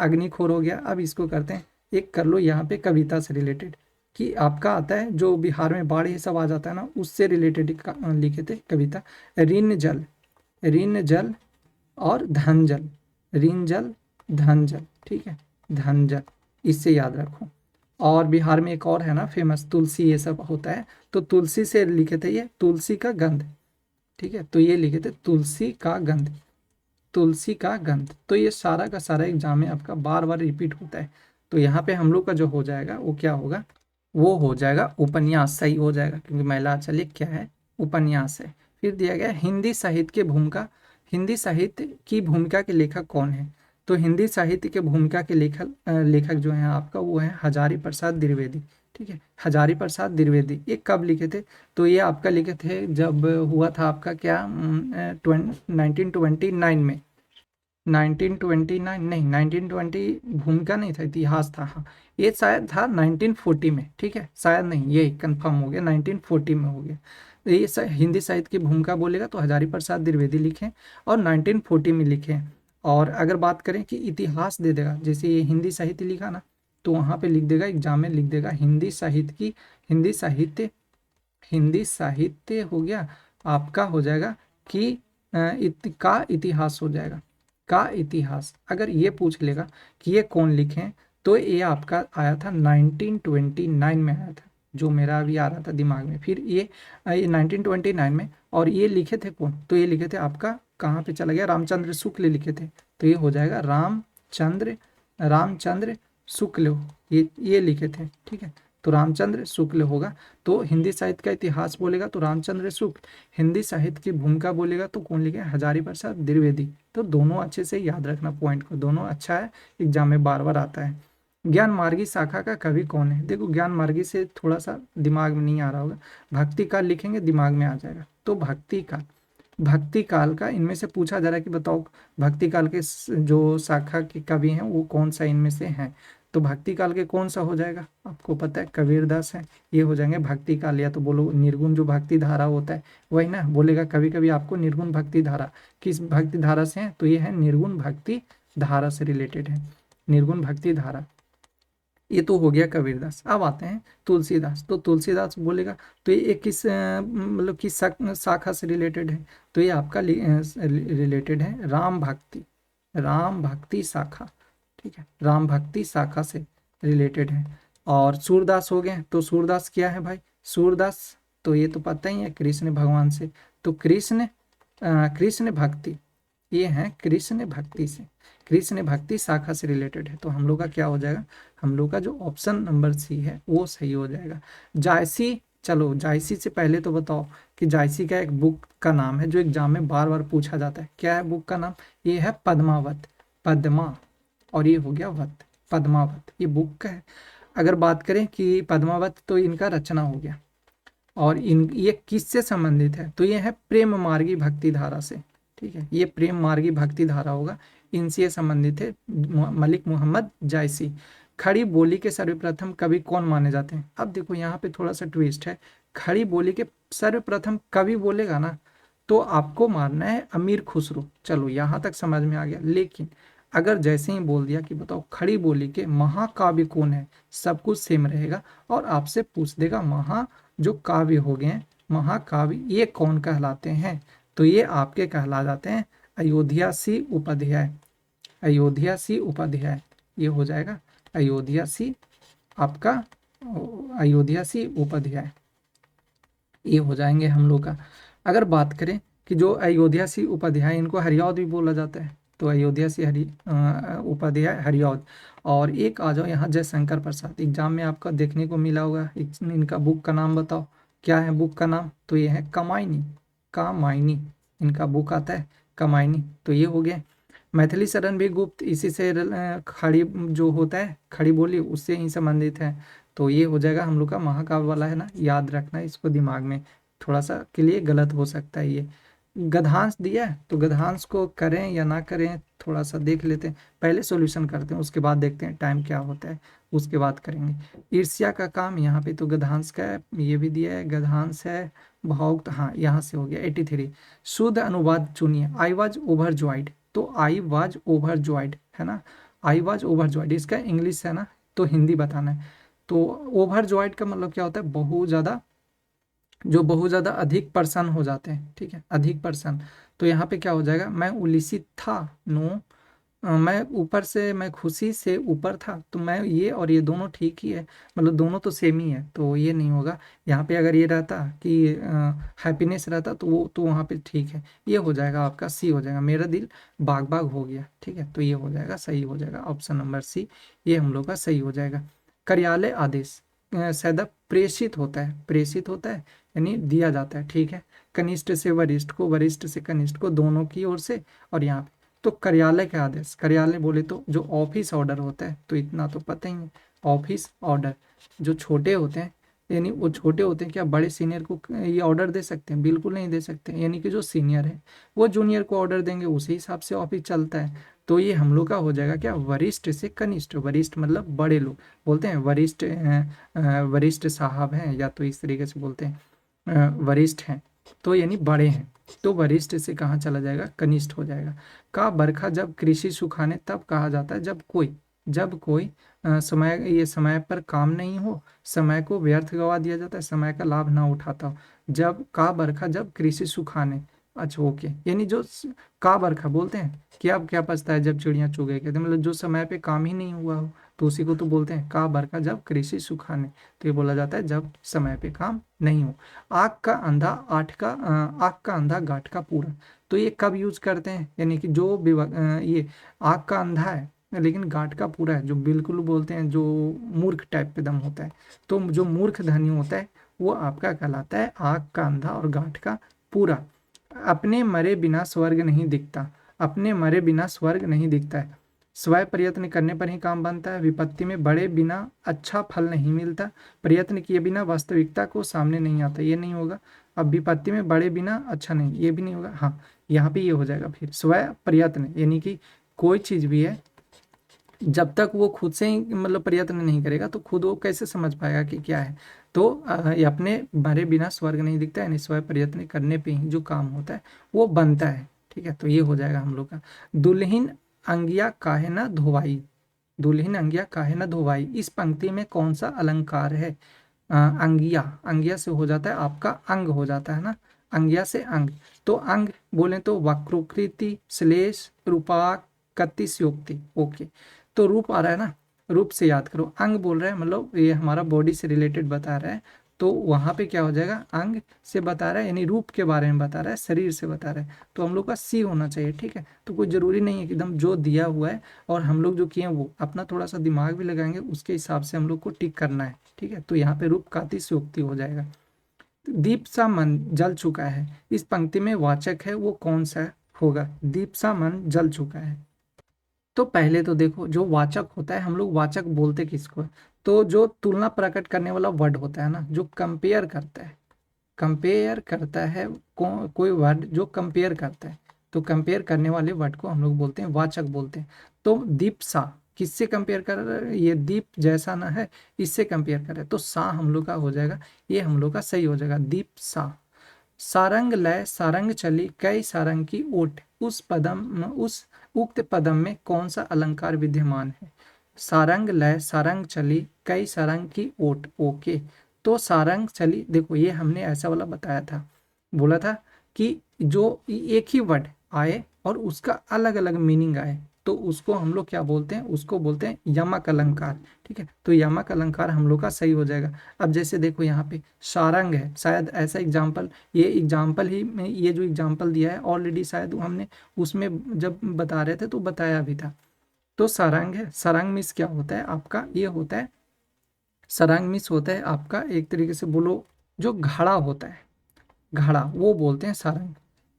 अग्निखोर हो गया। अब इसको करते हैं, एक कर लो यहाँ पे कविता से रिलेटेड, कि आपका आता है जो बिहार में बाढ़ ये सब आ जाता है ना, उससे रिलेटेड लिखे थे कविता। ऋण जल, ऋण जल और धन जल, ऋण जल धन जल, ठीक है, धन जल, इससे याद रखो। और बिहार में एक और है ना फेमस, तुलसी, ये सब होता है। तो तुलसी से लिखे थे ये, तुलसी का गंध, ठीक है, तो ये लिखे थे तुलसी का गंध, तुलसी का गंध। तो ये सारा का सारा एग्जाम में आपका बार बार रिपीट होता है। तो यहाँ पे हम लोग का जो हो जाएगा वो क्या होगा? वो हो जाएगा उपन्यास, सही हो जाएगा, क्योंकि महिला आंचल एक क्या है? उपन्यास है। फिर दिया गया हिंदी साहित्य के भूमिका, हिंदी साहित्य की भूमिका के लेखक कौन है? तो हिंदी साहित्य के भूमिका के लेखक जो है आपका, वो है हजारी प्रसाद द्विवेदी, ठीक है, हजारी प्रसाद द्विवेदी। ये कब लिखे थे? तो ये आपका लिखे थे जब हुआ था आपका क्या, 1929 में, 1929 नहीं, 1920 भूमिका नहीं था, इतिहास था, हाँ। ये शायद था 1940 में, ठीक है, शायद नहीं, ये कंफर्म हो गया, 1940 में हो गया। तो ये हिंदी साहित्य की भूमिका बोलेगा तो हजारी प्रसाद द्विवेदी लिखे और 1940 में लिखे। और अगर बात करें कि इतिहास दे देगा, जैसे ये हिंदी साहित्य लिखा ना, तो वहाँ पे लिख देगा, एग्जाम में लिख देगा हिंदी साहित्य की, हिंदी साहित्य, हिंदी साहित्य हो गया आपका, हो जाएगा कि का इतिहास हो जाएगा, का इतिहास। अगर ये पूछ लेगा कि ये कौन लिखे हैं, तो ये आपका आया था 1929 में आया था, जो मेरा अभी आ रहा था दिमाग में। फिर ये 1929 में, और ये लिखे थे कौन? तो ये लिखे थे आपका, कहाँ पे चला गया, रामचंद्र शुक्ल लिखे थे। तो ये हो जाएगा रामचंद्र, रामचंद्र शुक्ल, ये लिखे थे, ठीक है, तो रामचंद्र शुक्ल होगा। तो हिंदी साहित्य का इतिहास बोलेगा तो रामचंद्र शुक्ल, हिंदी साहित्य की भूमिका बोलेगा तो कौन लिखे? हजारी प्रसाद द्विवेदी। तो दोनों अच्छे से याद रखना पॉइंट को, दोनों अच्छा है, एग्जाम में बार बार आता है। ज्ञान मार्गी शाखा का कवि कौन है? देखो, ज्ञान मार्गी से थोड़ा सा दिमाग में नहीं आ रहा होगा, भक्ति काल लिखेंगे दिमाग में आ जाएगा। तो भक्ति काल, भक्ति काल का इनमें से पूछा जा रहा है कि बताओ भक्ति काल के जो शाखा के कवि हैं वो कौन सा इनमें से हैं। तो भक्ति काल के कौन सा हो जाएगा? आपको पता है कबीरदास है, ये हो जाएंगे भक्ति काल। या तो बोलो निर्गुण जो भक्ति धारा होता है वही ना, बोलेगा कभी कभी आपको निर्गुण भक्ति धारा, किस भक्ति धारा से है? तो ये है निर्गुण भक्ति धारा से रिलेटेड है, निर्गुण भक्ति धारा। ये तो हो गया कबीरदास। अब आते हैं तुलसीदास। तो तुलसीदास बोलेगा तो ये किस मतलब किस शाखा से रिलेटेड है? तो ये आपका रिलेटेड है राम भक्ति, राम भक्ति शाखा, ठीक है, राम भक्ति शाखा से रिलेटेड है। और सूरदास हो गए, तो सूरदास क्या है भाई? सूरदास तो ये तो पता ही है, कृष्ण भगवान से। तो कृष्ण भक्ति, ये है कृष्ण भक्ति से, कृष्ण भक्ति शाखा से रिलेटेड है। तो हम लोग का क्या हो जाएगा? हम लोग का जो ऑप्शन नंबर सी है वो सही हो जाएगा। जायसी, चलो जायसी से पहले तो बताओ कि जायसी का एक बुक का नाम है जो एग्जाम में बार बार पूछा जाता है। क्या है बुक का नाम? ये है पद्मावत, पद्मा, और ये हो गया वत, पद्मावत, ये बुक का है। अगर बात करें कि पद्मावत, तो इनका रचना हो गया। और इन ये किससे संबंधित है? तो ये है प्रेम मार्गी भक्ति धारा से, ठीक है, ये प्रेम मार्गी भक्ति धारा होगा, इनसे संबंधित है मलिक मोहम्मद जायसी। खड़ी बोली के सर्वप्रथम कवि कौन माने जाते हैं? अब देखो यहाँ पे थोड़ा सा ट्विस्ट है। खड़ी बोली के सर्वप्रथम कवि बोलेगा ना, तो आपको मानना है अमीर खुसरो। चलो यहाँ तक समझ में आ गया, लेकिन अगर जैसे ही बोल दिया कि बताओ खड़ी बोली के महाकाव्य कौन है, सब कुछ सेम रहेगा और आपसे पूछ देगा जो काव्य हो गए हैं महाकाव्य ये कौन कहलाते हैं, तो ये आपके कहला जाते हैं अयोध्या सी उपाध्याय। अयोध्या सी उपाध्याय ये हो जाएगा अयोध्या सी आपका अयोध्या सी उपाध्याय ये हो जाएंगे हम लोग का। अगर बात करें कि जो अयोध्या सी उपाध्याय इनको हरिऔध भी बोला जाता है, तो अयोध्या सी उपाध्याय हरिऔध। और एक आ जाओ यहाँ जयशंकर प्रसाद, एग्जाम में आपका देखने को मिला होगा, इनका बुक का नाम बताओ क्या है बुक का नाम, तो ये है कमायनी। कामायनी इनका बुक आता है कमायनी, तो ये हो गया। मैथिली शरण भी गुप्त इसी से खड़ी जो होता है खड़ी बोली उससे ही संबंधित है, तो ये हो जाएगा हम लोग का महाकाव्य वाला है ना, याद रखना इसको दिमाग में, थोड़ा सा के लिए गलत हो सकता है ये। गद्यांश दिया है तो गद्यांश को करें या ना करें थोड़ा सा देख लेते हैं, पहले सॉल्यूशन करते हैं उसके बाद देखते हैं टाइम क्या होता है उसके बाद करेंगे। ईर्ष्या का काम यहाँ पे तो गद्यांश का है, ये भी दिया है गद्यांश है। भावुक हाँ यहाँ से हो गया 83। शुद्ध अनुवाद चुनिए, आई वॉज ओवर जॉइड, तो आई वॉज ओवर जॉइड है ना, आई वॉज ओवर जॉइड इसका इंग्लिश है ना, तो हिंदी बताना है। तो ओवर जॉइड का मतलब क्या होता है, बहुत ज़्यादा, जो बहुत ज़्यादा अधिक प्रसन्न हो जाते हैं, ठीक है अधिक प्रसन्न। तो यहाँ पे क्या हो जाएगा, मैं उल्लिसित था, नो मैं ऊपर से, मैं खुशी से ऊपर था, तो मैं ये और ये दोनों ठीक ही है, मतलब दोनों तो सेम ही है, तो ये नहीं होगा। यहाँ पे अगर ये रहता कि हैप्पीनेस रहता तो वो तो वहाँ पे ठीक है, ये हो जाएगा आपका सी हो जाएगा, मेरा दिल बाग बाग हो गया, ठीक है तो ये हो जाएगा सही हो जाएगा ऑप्शन नंबर सी, ये हम लोग का सही हो जाएगा। कार्यालय आदेश सदा प्रेषित होता है, प्रेषित होता है यानी दिया जाता है, ठीक है कनिष्ठ से वरिष्ठ को, वरिष्ठ से कनिष्ठ को, दोनों की ओर से। और यहाँ पे तो कार्यालय का आदेश, कार्यालय बोले तो जो ऑफिस ऑर्डर होता है, तो इतना तो पता ही है ऑफिस ऑर्डर, जो छोटे होते हैं यानी वो छोटे होते हैं, क्या बड़े सीनियर को ये ऑर्डर दे सकते हैं, बिल्कुल नहीं दे सकते, यानी कि जो सीनियर है वो जूनियर को ऑर्डर देंगे, उसी हिसाब से ऑफिस चलता है। तो ये हम लोग का हो जाएगा क्या, वरिष्ठ से कनिष्ठ, वरिष्ठ मतलब बड़े लोग बोलते हैं वरिष्ठ वरिष्ठ साहब हैं, या तो इस तरीके से बोलते हैं वरिष्ठ हैं, तो यानी बड़े हैं, तो वरिष्ठ से कहाँ चला जाएगा, कनिष्ठ हो जाएगा। का बरखा जब कृषि सुखाने तब कहा जाता है जब कोई समय ये समय पर काम नहीं हो, समय को व्यर्थ गवा दिया जाता है, समय का लाभ ना उठाता हो। जब का बरखा जब कृषि सुखाने, अच्छा ओके, यानी जो का बरखा बोलते हैं कि अब क्या पछता है जब चिड़ियां चुग गई, कहते हैं मतलब जो समय पे काम ही नहीं हुआ हो, तो उसी को तो बोलते हैं का बरखा जब कृषि सुखाने, तो ये बोला जाता है जब समय पे काम नहीं हो। आग का अंधा आग का अंधा गाठ का पूरा, तो ये कब यूज करते हैं, यानी कि जो ये आग का अंधा है लेकिन गाठ का पूरा है, जो बिल्कुल बोलते हैं जो मूर्ख टाइप पे दम होता है, तो जो मूर्ख धनी होता है वो आपका कहलाता है आग का अंधा और गाठ का पूरा। अपने मरे बिना स्वर्ग नहीं दिखता, अपने मरे बिना स्वर्ग नहीं दिखता है, स्वयं प्रयत्न करने पर ही काम बनता है, विपत्ति में बड़े बिना अच्छा फल नहीं मिलता, प्रयत्न किए बिना वास्तविकता को सामने नहीं आता, ये नहीं होगा। अब विपत्ति में बड़े बिना अच्छा नहीं, ये भी नहीं होगा। हाँ यहाँ पे ये हो जाएगा फिर स्वयं प्रयत्न, यानी कि कोई चीज भी है जब तक वो खुद से ही मतलब प्रयत्न नहीं करेगा तो खुद वो कैसे समझ पाएगा कि क्या है, तो ये अपने मरे बिना स्वर्ग नहीं दिखता, यानी स्वयं प्रयत्न करने पे ही जो काम होता है वो बनता है, ठीक है तो ये हो जाएगा हम लोग का। दुल्हिन अंगिया काहे न धोवाई, दुल्हिन अंगिया काहे न धोवाई, इस पंक्ति में कौन सा अलंकार है। अंगिया, अंगिया से हो जाता है आपका अंग हो जाता है ना, अंगिया से अंग, तो अंग बोले तो वक्रोकृति श्लेष रूपाक कतिस्योक्ति, ओके तो रूप आ रहा है ना, रूप से याद करो, अंग बोल रहा है मतलब ये हमारा बॉडी से रिलेटेड बता रहा है, तो वहां पे क्या हो जाएगा अंग से बता रहा है, यानी रूप के बारे में बता रहा है, शरीर से बता रहा है, तो हम लोग का सी होना चाहिए, ठीक है तो कोई जरूरी नहीं है कि एकदम जो दिया हुआ है और हम लोग जो किए हैं वो अपना थोड़ा सा दिमाग भी लगाएंगे उसके हिसाब से हम लोग को टिक करना है, ठीक है तो यहाँ पे रूप काति सूक्ति हो जाएगा। दीप सा मन जल चुका है, इस पंक्ति में वाचक है वो कौन सा होगा, दीप सा मन जल चुका है। तो पहले तो देखो जो वाचक होता है, हम लोग वाचक बोलते किसको है, तो जो तुलना प्रकट करने वाला वर्ड होता है ना, जो कंपेयर करता है, कंपेयर करता है कोई वर्ड जो कंपेयर करता है, तो कंपेयर करने वाले वर्ड को हम लोग बोलते हैं वाचक बोलते हैं। तो दीप सा किससे कंपेयर कर रहा है, ये दीप जैसा ना है इससे कंपेयर कर रहा है, तो सा हम लोग का हो जाएगा, ये हम लोग का सही हो जाएगा दीप सा। सारंग लय सारंग चली कई सारंग की ओट, उस उक्त पदम में कौन सा अलंकार विद्यमान है? सारंग लय सारंग चली कई सारंग की ओट। ओके, तो सारंग चली, देखो ये हमने ऐसा वाला बताया था, बोला था कि जो एक ही वर्ड आए और उसका अलग अलग मीनिंग आए तो उसको हम लोग क्या बोलते हैं, उसको बोलते हैं यमक अलंकार। ठीक है, तो यमक अलंकार हम लोग का सही हो जाएगा। अब जैसे देखो यहाँ पे सारंग है, शायद ऐसा एग्जाम्पल, ये एग्जाम्पल ही में ये जो एग्जाम्पल दिया है ऑलरेडी शायद हमने उसमें जब बता रहे थे तो बताया भी था। तो सारंग है, सारंग मीन्स क्या होता है आपका, ये होता है, सारंग मीन्स होता है आपका एक तरीके से बोलो जो घड़ा होता है, घड़ा वो बोलते हैं सारंग।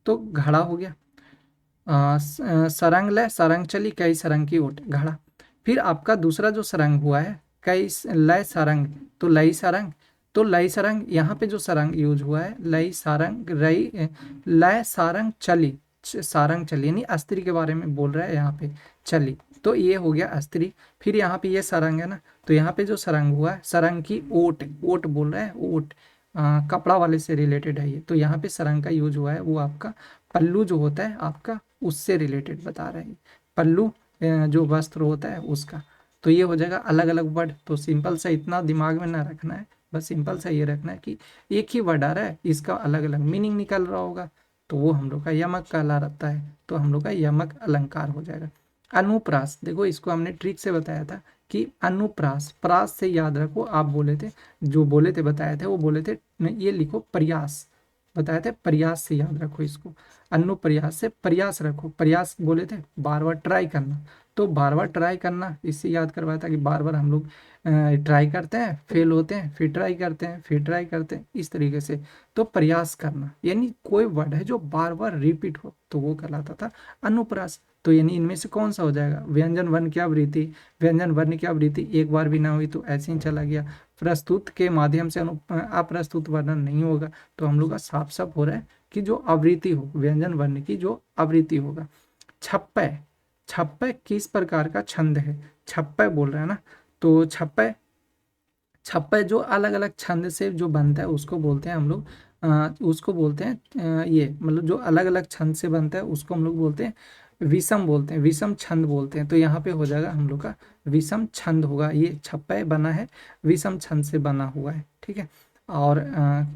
तो घड़ा हो गया। सरंग लय सरंग चली कई सरंग की ओट, घड़ा। फिर आपका दूसरा जो सरंग हुआ है लय सरंग, तो लई सरंग, तो लई सरंग यहाँ पे जो सरंग यूज हुआ है लई सारंग रई लय सारंग चली, सारंग चली यानी अस्त्री के बारे में बोल रहा है यहाँ पे, चली, तो ये हो गया अस्त्री। फिर यहाँ पे ये सरंग है ना, तो यहाँ पे जो सरंग हुआ है सरंग की ओट, ओट बोल रहा है, ओट कपड़ा वाले से रिलेटेड है ये, तो यहाँ पे सरंग का यूज हुआ है वो आपका पल्लू जो होता है आपका उससे रिलेटेड बता रहे हैं, पल्लू जो वस्त्र होता है उसका। तो ये हो जाएगा अलग अलग वर्ड, तो सिंपल सा इतना दिमाग में ना रखना है, बस सिंपल सा ये रखना है कि एक ही वर्ड आ रहा है इसका अलग अलग मीनिंग निकल रहा होगा, तो वो हम लोग का यमक कहलाता है, तो हम लोग का यमक अलंकार हो जाएगा। अनुप्रास, देखो इसको हमने ट्रिक से बताया था कि अनुप्रास, प्रास से याद रखो, आप बोले थे, जो बोले थे बताए थे वो बोले थे ये लिखो प्रयास, बताए थे प्रयास से याद रखो इसको, अनु प्रयास से प्रयास रखो, प्रयास बोले थे बार बार ट्राई करना, तो बार बार ट्राई करना इससे याद करवाया था कि बार बार हम लोग ट्राई करते हैं फेल होते हैं फिर ट्राई करते हैं फिर ट्राई करते हैं इस तरीके से, तो प्रयास करना यानी कोई वर्ड है जो बार बार रिपीट हो तो वो कहलाता था अनुप्रास। तो यानी इनमें से कौन सा हो जाएगा, व्यंजन वर्ण की आवृत्ति, व्यंजन वर्ण की आवृत्ति एक बार भी ना हुई तो ऐसे ही चला गया, प्रस्तुत के माध्यम से अप्रस्तुत वर्णन नहीं होगा, तो हम लोग का साफ साफ हो रहा है कि जो आवृत्ति हो व्यंजन वर्ण की जो आवृत्ति होगा। छप्पय, छप्पय किस प्रकार का छंद है, छप्पय बोल रहा है ना, तो छप्पय, छप्पय जो अलग अलग छंद से जो बनता है उसको बोलते हैं हम लोग उसको बोलते हैं ये मतलब जो अलग अलग छंद से बनता है उसको हम लोग बोलते हैं विषम, बोलते हैं विषम छंद बोलते हैं, तो यहाँ पे हो जाएगा हम लोग का विषम छंद होगा, ये छप्पय बना है विषम छंद से बना हुआ है। ठीक है, और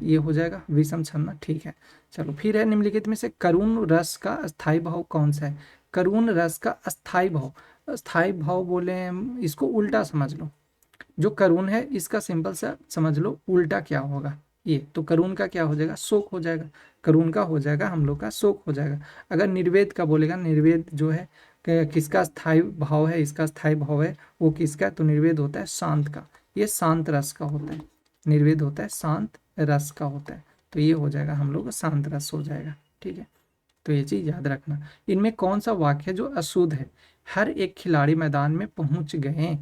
ये हो जाएगा विषम छंद ना, ठीक है। चलो फिर है निम्नलिखित में से करुण रस का अस्थाई भाव कौन सा है, करुण रस का अस्थाई भाव, अस्थाई भाव बोले हम इसको उल्टा समझ लो, जो करुण है इसका सिंपल सा समझ लो उल्टा क्या होगा, ये तो करुण का क्या हो जाएगा शोक हो जाएगा, करुण का हो जाएगा हम लोग का शोक हो जाएगा। अगर निर्वेद का बोलेगा, निर्वेद जो है किसका स्थायी भाव है, इसका स्थायी भाव है वो किसका, तो निर्वेद होता है शांत का, ये शांत रस का होता है, निर्वेद होता है शांत रस का होता है, तो ये हो जाएगा हम लोग का शांत रस हो जाएगा। ठीक है, तो ये चीज याद रखना। इनमें कौन सा वाक्य है जो अशुद्ध है, हर एक खिलाड़ी मैदान में पहुंच गए,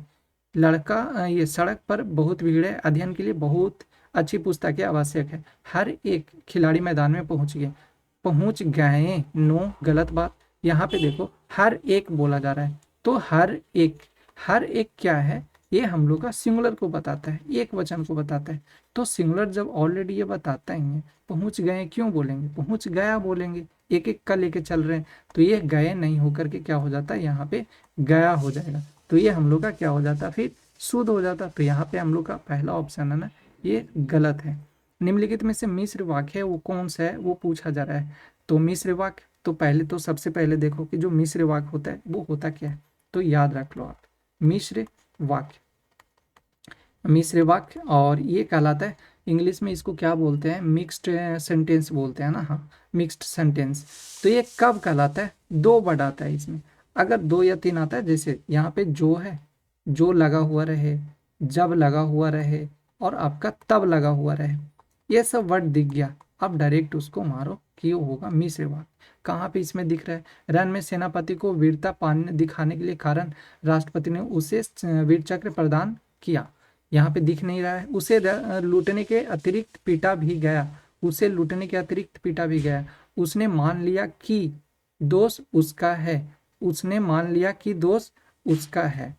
लड़का ये सड़क पर बहुत भीड़ है, अध्ययन के लिए बहुत अच्छी पुस्तकें आवश्यक है, हर एक खिलाड़ी मैदान में पहुंच गए, पहुंच गए नो गलत बात, यहाँ पे देखो हर एक बोला जा रहा है, तो हर एक, हर एक क्या है, ये हम लोग का सिंगुलर को बताता है, एक वचन को बताता है, तो सिंगुलर जब ऑलरेडी ये बताता ही है, पहुंच गए क्यों बोलेंगे, पहुंच गया बोलेंगे, एक एक का लेके चल रहे हैं, तो ये गए नहीं होकर के क्या हो जाता है यहाँ पे गया हो जाएगा, तो ये हम लोग का क्या हो जाता फिर शुद्ध हो जाता, तो यहाँ पे हम लोग का पहला ऑप्शन है ना ये गलत है। निम्नलिखित में से मिश्र वाक्य है वो कौन सा है वो पूछा जा रहा है, तो मिश्र वाक्य, तो पहले तो सबसे पहले देखो कि जो मिश्र वाक्य होता है वो होता क्या है, तो याद रख लो आप मिश्र वाक्य, मिश्र वाक्य, और ये कहलाता है इंग्लिश में इसको क्या बोलते हैं, मिक्स्ड सेंटेंस बोलते हैं ना, हाँ मिक्स्ड सेंटेंस। तो ये कब कहलाता है, दो वर्ड आता है इसमें, अगर दो या तीन आता है, जैसे यहाँ पे जो है, जो लगा हुआ रहे, जब लगा हुआ रहे, और आपका तब लगा हुआ रहे, ये सब वर्ड दिख गया, अब डायरेक्ट उसको मारो कि वो होगा मिश्र वाक्य। कहाँ पे इसमें दिख रहा है, रण में सेनापति को वीरता पाने दिखाने के लिए कारण राष्ट्रपति ने उसे वीर चक्र प्रदान किया, यहाँ पे दिख नहीं रहा है, उसे लूटने के अतिरिक्त पीटा भी गया, उसे लूटने के अतिरिक्त पीटा भी गया, उसने मान लिया कि दोष उसका है, उसने मान लिया कि दोष उसका है,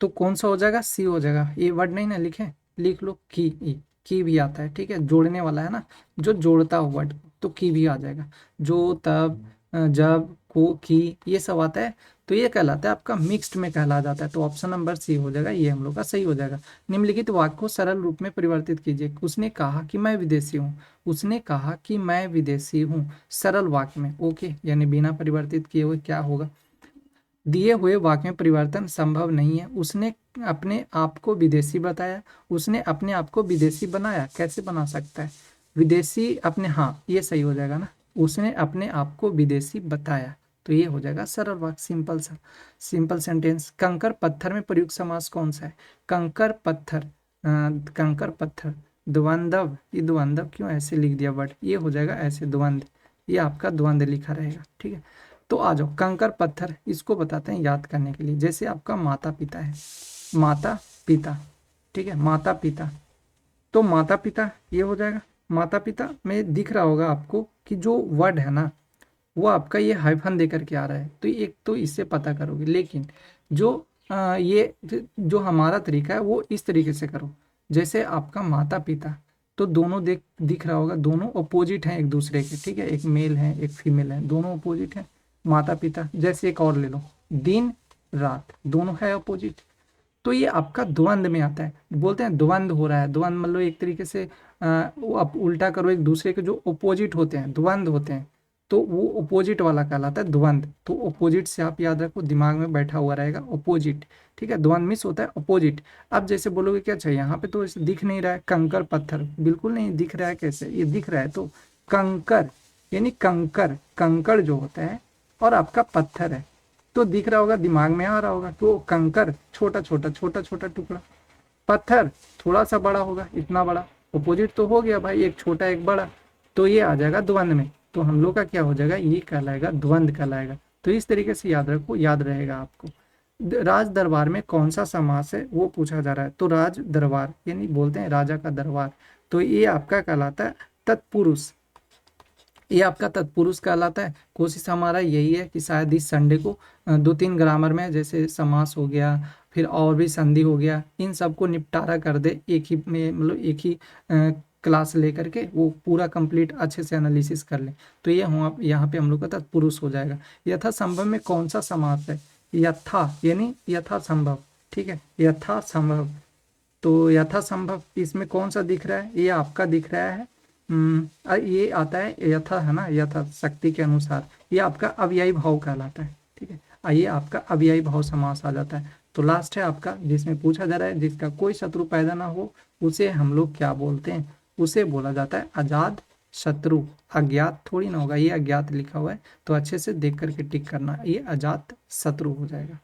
तो कौन सा हो जाएगा सी हो जाएगा, ये वर्ड नहीं ना लिखे, लिख लो की ई, की भी आता है, ठीक है, जोड़ने वाला है ना, जो जोड़ता हो वर्ड, तो की भी आ जाएगा। जो, तब, जब, को, की, ये सब आता है, तो ये कहलाता है आपका मिक्स्ड में कहला जाता है। तो ऑप्शन नंबर सी हो जाएगा, ये हम लोग का सही हो जाएगा। निम्नलिखित वाक्य को सरल रूप में परिवर्तित कीजिए। उसने कहा कि मैं विदेशी हूँ, उसने कहा कि मैं विदेशी हूँ, सरल वाक्य में, ओके, यानी बिना परिवर्तित किए हुए क्या होगा, दिए हुए वाक्य में परिवर्तन संभव नहीं है। उसने अपने आप को विदेशी बताया, उसने अपने आप को विदेशी बनाया, कैसे बना सकता है, विदेशी अपने, हाँ ये सही हो जाएगा ना, उसने अपने आप को विदेशी बताया, तो ये हो जाएगा सरल वाक्य, सिंपल सा, सिंपल सेंटेंस। कंकर पत्थर में प्रयुक्त समास कौन सा है, कंकर पत्थर, कंकर पत्थर, द्वंद्व, ये द्वंद्व क्यों ऐसे लिख दिया वर्ड, ये हो जाएगा ऐसे द्वंद्व, ये आपका द्वंद्व लिखा रहेगा, ठीक है। तो आ जाओ, कंकर पत्थर, इसको बताते हैं याद करने के लिए। जैसे आपका माता पिता है, माता पिता, ठीक है, माता पिता, तो माता पिता ये हो जाएगा। माता पिता में दिख रहा होगा आपको कि जो वर्ड है ना, वो आपका ये हाइफन दे करके आ रहा है, तो एक तो इससे पता करोगे। लेकिन जो ये जो हमारा तरीका है वो इस तरीके से करो, जैसे आपका माता पिता, तो दोनों दिख रहा होगा, दोनों अपोजिट हैं एक दूसरे के, ठीक है, एक मेल है एक फीमेल है, दोनों अपोजिट हैं, माता पिता। जैसे एक और ले लो, दिन रात, दोनों है अपोजिट, तो ये आपका द्वंद में आता है। बोलते हैं द्वंद हो रहा है, द्वंद मतलब एक तरीके से वो आप उल्टा करो, एक दूसरे के जो अपोजिट होते हैं द्वंद होते हैं, तो वो अपोजिट वाला कहलाता है द्वंद। तो अपोजिट से आप याद रखो, दिमाग में बैठा हुआ रहेगा अपोजिट, ठीक है, द्वंद मिस होता है अपोजिट। अब जैसे बोलोगे क्या चाहिए, यहाँ पे तो ऐसे दिख नहीं रहा है, कंकर पत्थर बिल्कुल नहीं दिख रहा है, कैसे ये दिख रहा है, तो कंकर यानी कंकर, कंकर जो होता है और आपका पत्थर है, तो दिख रहा होगा, दिमाग में आ रहा होगा, तो कंकर छोटा छोटा छोटा छोटा टुकड़ा, पत्थर थोड़ा सा बड़ा होगा, इतना बड़ा, अपोजिट तो हो गया भाई, एक छोटा एक बड़ा, तो ये आ जाएगा द्वंद में। तो हम लोग का क्या हो जाएगा, ये कहलाएगा द्वंद कहलाएगा। तो इस तरीके से याद रखो, याद रहेगा आपको। राज दरबार में कौन सा समास है वो पूछा जा रहा है, तो राज दरबार यानी बोलते हैं राजा का दरबार, तो ये आपका कहलाता है तत्पुरुष, ये आपका तत्पुरुष कहलाता है। कोशिश हमारा यही है कि शायद इस संडे को 2-3 ग्रामर में, जैसे समास हो गया, फिर और भी संधि हो गया, इन सब को निपटारा कर दे एक ही में, मतलब एक ही क्लास लेकर के वो पूरा कंप्लीट अच्छे से एनालिसिस कर ले। तो ये हम यहाँ पे हम लोग का तत्पुरुष हो जाएगा। यथा संभव में कौन सा समास है, यथा यानी यथा संभव, ठीक है, यथा संभव, तो यथा संभव इसमें कौन सा दिख रहा है, ये आपका दिख रहा है, ये आता है यथा, है ना, यथा शक्ति के अनुसार, ये आपका अव्ययी भाव कहलाता है, ठीक है, ये आपका अव्ययी भाव समास आ जाता है। तो लास्ट है आपका, जिसमें पूछा जा रहा है जिसका कोई शत्रु पैदा ना हो, उसे हम लोग क्या बोलते हैं, उसे बोला जाता है अजात शत्रु। अज्ञात थोड़ी ना होगा, ये अज्ञात लिखा हुआ है, तो अच्छे से देख करके टिक करना, ये अजात शत्रु हो जाएगा।